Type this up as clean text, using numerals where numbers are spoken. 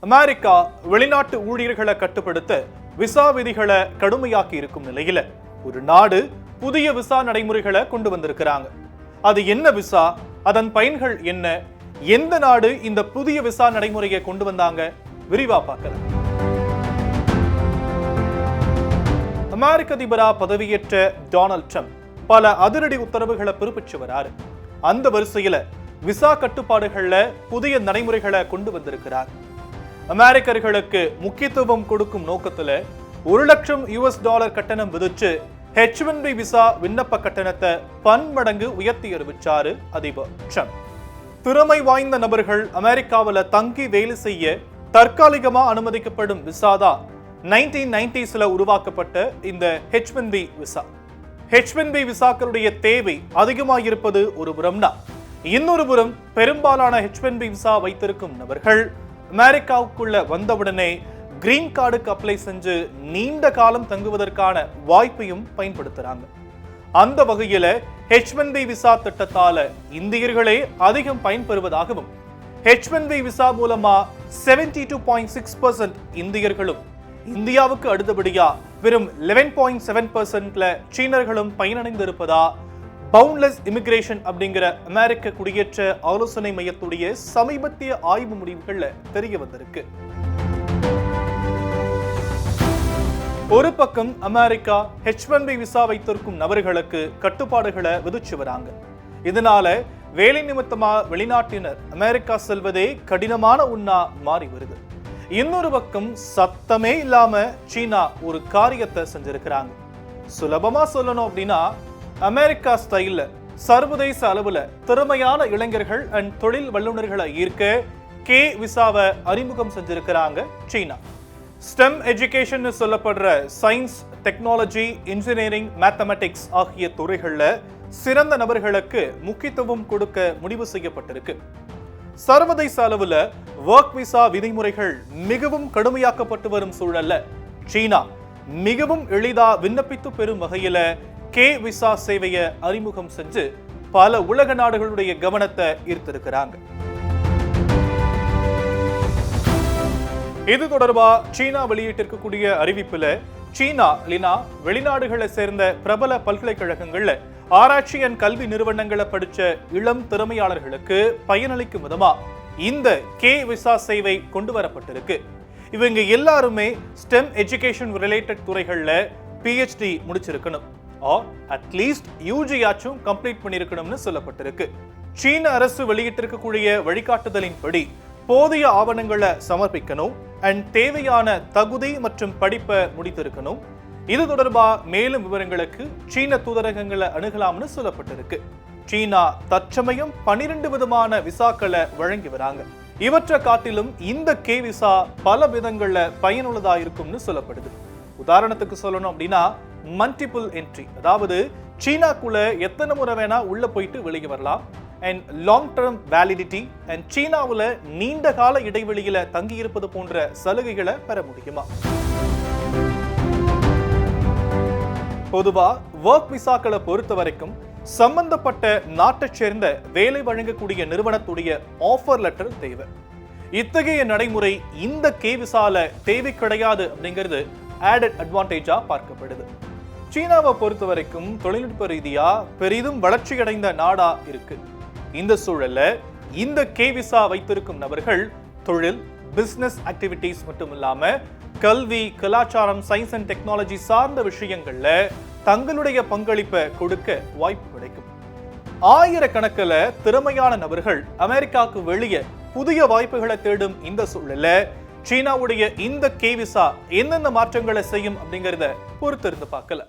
America வெளிநாட்டு ஊழியர்களை கட்டுப்படுத்த விசா விதிகளை கடுமையாக்கி இருக்கும் நிலையில ஒரு நாடு புதிய விசா நடைமுறைகளை கொண்டு வந்திருக்கிறாங்க. அது என்ன விசா, அதன் பயன்கள் என்ன, எந்த நாடு இந்த புதிய விசா நடைமுறையை கொண்டு வந்தாங்க, விரிவா பார்க்கலாம். அமெரிக்க அதிபரா பதவியேற்ற டொனால்ட் ட்ரம்ப் பல அதிரடி உத்தரவுகளை பிறப்பிச்சு வராரு. அந்த வரிசையில விசா கட்டுப்பாடுகள்ல புதிய நடைமுறைகளை கொண்டு வந்திருக்கிறார். அமெரிக்கர்களுக்கு முக்கியத்துவம் கொடுக்கும் நோக்கத்துல $1,00,000 கட்டணம் விதிச்சு H-1B விசா விண்ணப்ப கட்டணத்தை பன்மடங்கு உயர்த்தி அறிவிச்சாரு அதிபர் ட்ரம்ப். திறமை வாய்ந்த நபர்கள் அமெரிக்காவில் தங்கி வேலை செய்ய தற்காலிகமா அனுமதிக்கப்படும் விசாதான் 1990s உருவாக்கப்பட்ட இந்த H-1B விசா. H-1B விசாக்களுடைய தேவை அதிகமாயிருப்பது ஒரு புறம்னா, இன்னொரு புறம் பெரும்பாலான H-1B விசா வைத்திருக்கும் நபர்கள் அமெரிக்காவுக்குள்ள வந்தவுடனே கிரீன் கார்டுக்கு அப்ளை செஞ்சு நீண்ட காலம் தங்குவதற்கான வாய்ப்பையும் பயன்படுத்துறாங்க. அந்த வகையில H-1B விசா திட்டத்தால இந்தியர்களே அதிகம் பயன்பெறுவதாகவும், H-1B விசா மூலமா 72.6% இந்தியர்களும், இந்தியாவுக்கு அடுத்தபடியா வெறும் 11.7%ல சீனர்களும் பயனடைந்திருப்பதா பவுண்ட்லெஸ் இமிகிரேஷன் அப்படிங்கிற அமெரிக்க குடியேற்ற ஆலோசனை மையத்துடைய சமீபத்திய ஆய்வு முடிவுகள்ல தெரிய வந்திருக்கு. ஒரு பக்கம் அமெரிக்கா H-1B விசா வைத்திருக்கும் நபர்களுக்கு கட்டுப்பாடுகளை விதிச்சு வராங்க. இதனால வேலை நிமித்தமா வெளிநாட்டினர் அமெரிக்கா செல்வதே கடினமான ஒண்ணா மாறி வருது. இன்னொரு பக்கம் சத்தமே இல்லாம சீனா ஒரு காரியத்தை செஞ்சிருக்கிறாங்க. சுலபமா சொல்லணும் அப்படின்னா, அமெரிக்கா ஸ்டைல்ல சர்வதேச அளவுல திறமையான இளைஞர்கள் அண்ட் தொழில் வல்லுநர்களை ஈர்க்க K விசாவை அறிமுகம் செஞ்சிருக்கிறாங்க சீனா. ஸ்டெம் எஜுகேஷன் சொல்லப்படுற சயின்ஸ், டெக்னாலஜி, இன்ஜினியரிங், மேத்தமெட்டிக்ஸ் ஆகிய துறைகள்ல சிறந்த நபர்களுக்கு முக்கியத்துவம் கொடுக்க முடிவு செய்யப்பட்டிருக்கு. சர்வதேச அளவுல ஒர்க் விசா விதிமுறைகள் மிகவும் கடுமையாக்கப்பட்டு வரும் சூழல்ல சீனா மிகவும் எளிதா விண்ணப்பித்து பெறும் வகையில K விசா சேவையை அறிமுகம் செஞ்சு பல உலக நாடுகளுடைய கவனத்தை ஈர்த்திருக்கிறாங்க. இது தொடர்பா சீனா வெளியிட்டிருக்கக்கூடிய அறிவிப்புல, சீனா வெளிநாடுகளை சேர்ந்த பிரபல பல்கலைக்கழகங்கள்ல ஆராய்ச்சி அண்ட் கல்வி நிறுவனங்களை படிச்ச இளம் திறமையாளர்களுக்கு பயனளிக்கும் விதமா இந்த K விசா சேவை கொண்டு வரப்பட்டிருக்கு. இவங்க எல்லாருமே ஸ்டெம் எஜுகேஷன் ரிலேட்டட் துறைகள்ல PhD முடிச்சிருக்கணும், அட்லீஸ்ட் UG ஆச்சும் கம்ப்ளீட் பண்ணிருக்கணும்னு சொல்லப்பட்டிருக்கு. சீன அரசு வெளியிட்டிருக்கக்கூடிய வழிகாட்டுதலின்படி போதிய ஆவணங்களை சமர்ப்பிக்கணும் அண்ட் தேவையான தகுதி மற்றும் படிப்பை முடித்திருக்கணும். இது தொடர்பா மேலும் விவரங்களுக்கு சீன தூதரகங்களை அணுகலாம்னு சொல்லப்பட்டிருக்கு. சீனா தற்சமயம் 12 விதமான விசாக்களை வழங்கி வராங்க. இவற்றை காட்டிலும் இந்த K விசா பல விதங்கள்ல பயனுள்ளதா இருக்கும்னு சொல்லப்படுது. உதாரணத்துக்கு சொல்லணும் அப்படின்னா, மல்டிபிள் என்ட்ரி, அதாவது சீனாக்குள்ள எத்தனை முறை வேணா உள்ள போயிட்டு வெளியே வரலாம், and long term validity, and சீனாவில் நீண்ட கால இடைவெளியில தங்கி இருப்பது போன்ற சலுகைகளை பெற முடியுமா? பொதுவா ஒர்க் விசாக்களை பொறுத்த வரைக்கும் சம்பந்தப்பட்ட நாட்டை சேர்ந்த வேலை வழங்கக்கூடிய நிறுவனத்துடைய ஆஃபர் லெட்டர் தேவை. இத்தகைய நடைமுறை இந்த K விசால தேவை கிடையாது அப்படிங்கிறது ஆடட் அட்வான்டேஜா பார்க்கப்படுது. சீனாவை பொறுத்த வரைக்கும் தொழில்நுட்ப ரீதியா பெரிதும் வளர்ச்சி அடைந்த நாடா இருக்கு. இந்த சூழல்ல இந்த K விசா வைத்திருக்கும் நபர்கள் தொழில், பிசினஸ் ஆக்டிவிட்டிஸ் மட்டும் இல்லாம கல்வி, கலாச்சாரம், சயின்ஸ் அண்ட் டெக்னாலஜி சார்ந்த விஷயங்கள்ல தங்களுடைய பங்களிப்பை கொடுக்க வாய்ப்பு கிடைக்கும். ஆயிரக்கணக்கில் திறமையான நபர்கள் அமெரிக்காவுக்கு வெளியே புதிய வாய்ப்புகளை தேடும் இந்த சூழல்ல சீனாவுடைய இந்த K விசா என்னென்ன மாற்றங்களை செய்யும் அப்படிங்கிறத பொறுத்திருந்து பார்க்கல.